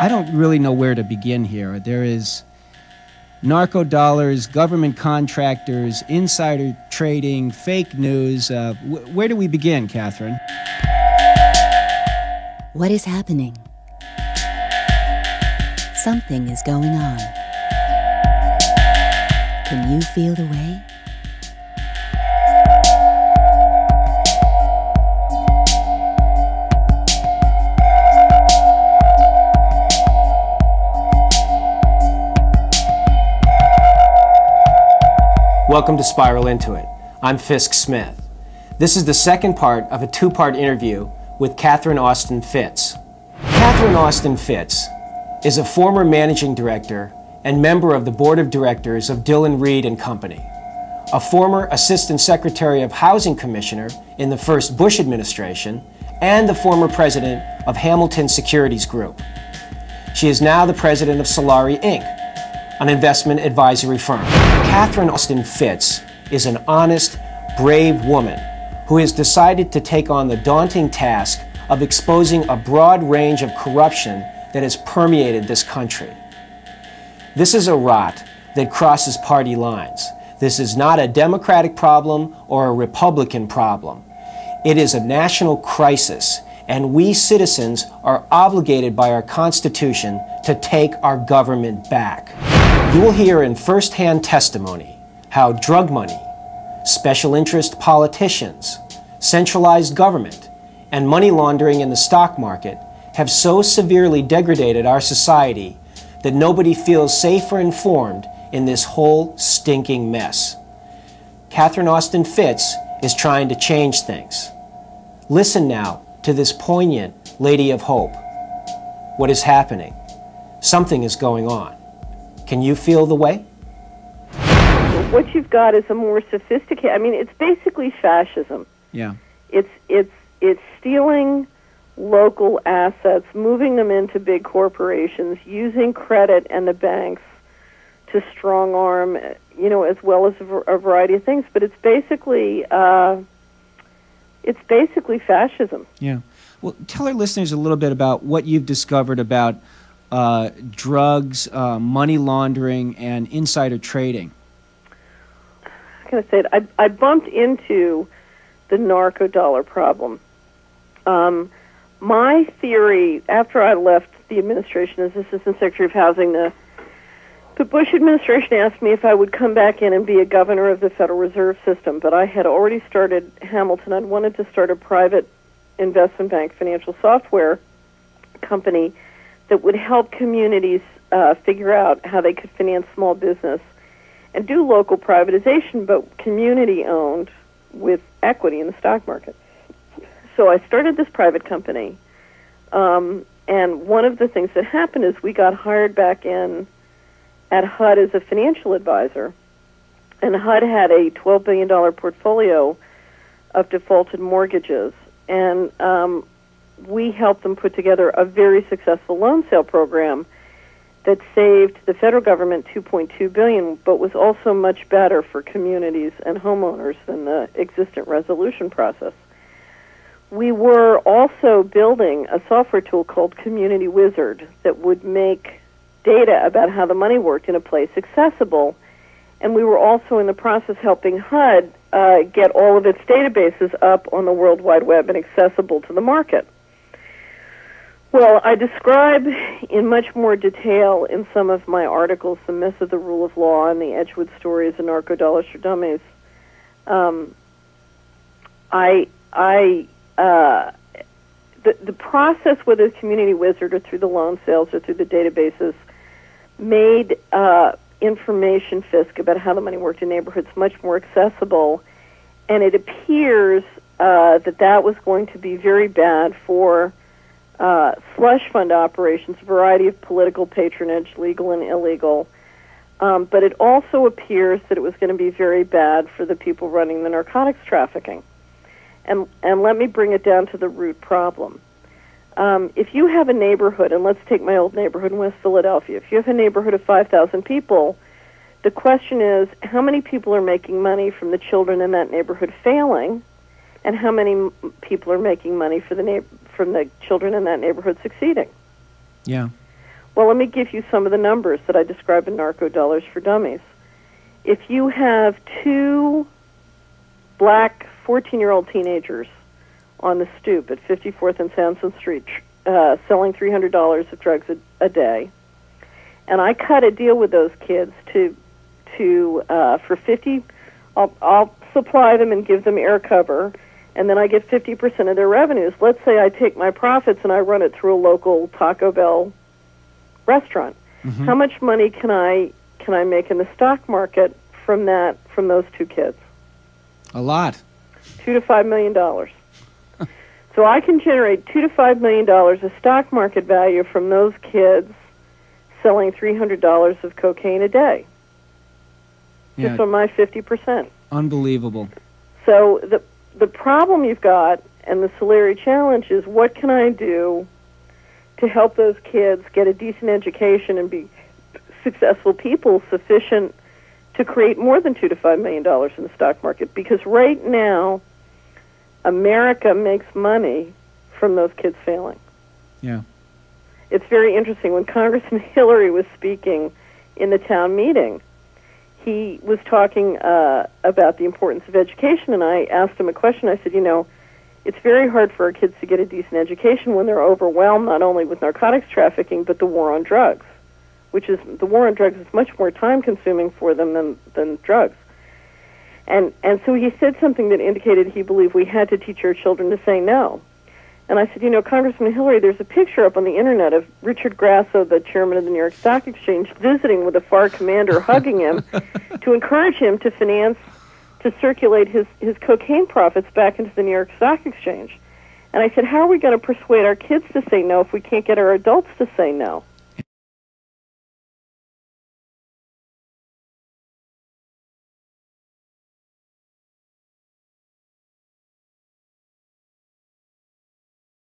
I don't really know where to begin here. There is narco dollars, government contractors, insider trading, fake news. Where do we begin, Catherine? What is happening? Something is going on. Can you feel the way? Welcome to Spiral Into It. I'm Fisk Smith. This is the second part of a two-part interview with Catherine Austin Fitts. Catherine Austin Fitts is a former managing director and member of the board of directors of Dillon Read and Company, a former assistant secretary of housing commissioner in the first Bush administration, and the former president of Hamilton Securities Group. She is now the president of Solari Inc., an investment advisory firm. Catherine Austin Fitts is an honest, brave woman who has decided to take on the daunting task of exposing a broad range of corruption that has permeated this country. This is a rot that crosses party lines. This is not a Democratic problem or a Republican problem. It is a national crisis, and we citizens are obligated by our Constitution to take our government back. You will hear in first-hand testimony how drug money, special interest politicians, centralized government, and money laundering in the stock market have so severely degraded our society that nobody feels safe or informed in this whole stinking mess. Catherine Austin Fitts is trying to change things. Listen now to this poignant lady of hope. What is happening? Something is going on. Can you feel the way? What you've got is a more sophisticated, I mean, it's basically fascism. Yeah. It's stealing local assets, moving them into big corporations, using credit and the banks to strong arm, as well as a variety of things. But it's basically fascism. Yeah. Well, tell our listeners a little bit about what you've discovered about drugs, money laundering, and insider trading. I'm going to say it. I bumped into the narco dollar problem. My theory, after I left the administration as Assistant Secretary of Housing, the Bush administration asked me if I would come back in and be a governor of the Federal Reserve System, but I had already started Hamilton. I'd wanted to start a private investment bank financial software company that would help communities figure out how they could finance small business and do local privatization, but community-owned with equity in the stock market. So I started this private company, and one of the things that happened is we got hired back in at HUD as a financial advisor, and HUD had a $12 billion portfolio of defaulted mortgages, and we helped them put together a very successful loan sale program that saved the federal government $2.2 billion, but was also much better for communities and homeowners than the existent resolution process. We were also building a software tool called Community Wizard that would make data about how the money worked in a place accessible, and we were also in the process helping HUD get all of its databases up on the World Wide Web and accessible to the market. Well, I describe in much more detail in some of my articles the myth of the rule of law and the Edgewood stories and narco dollars for dummies. The process, whether it's Community Wizard or through the loan sales or through the databases, made information, Fisk, about how the money worked in neighborhoods much more accessible, and it appears that was going to be very bad for slush fund operations, a variety of political patronage, legal and illegal. But it also appears that it was going to be very bad for the people running the narcotics trafficking. And let me bring it down to the root problem. If you have a neighborhood, and let's take my old neighborhood in West Philadelphia, if you have a neighborhood of 5,000 people, the question is, how many people are making money from the children in that neighborhood failing, and how many people are making money from the children in that neighborhood succeeding? Yeah. Well, let me give you some of the numbers that I describe in Narco Dollars for Dummies. If you have two black 14-year-old teenagers on the stoop at 54th and Sansom Street selling $300 of drugs a day, and I cut a deal with those kids to for 50, I'll supply them and give them air cover, and then I get 50% of their revenues. Let's say I take my profits and I run it through a local Taco Bell restaurant. Mm-hmm. How much money can I make in the stock market from those two kids? A lot. $2 to $5 million. So I can generate $2 to $5 million of stock market value from those kids selling $300 of cocaine a day. Yeah. Just on my 50%. Unbelievable. So the problem you've got, and the Solari challenge, is what can I do to help those kids get a decent education and be successful people sufficient to create more than $2 to $5 million in the stock market? Because right now, America makes money from those kids failing. Yeah. It's very interesting. When Congressman Hillary was speaking in the town meeting, he was talking about the importance of education, and I asked him a question. I said, it's very hard for our kids to get a decent education when they're overwhelmed not only with narcotics trafficking, but the war on drugs, the war on drugs is much more time-consuming for them than drugs. And so he said something that indicated he believed we had to teach our children to say no. And I said, Congressman Hillary, there's a picture up on the Internet of Richard Grasso, the chairman of the New York Stock Exchange, visiting with a FAR commander, hugging him to encourage him to circulate his cocaine profits back into the New York Stock Exchange. And I said, how are we going to persuade our kids to say no if we can't get our adults to say no?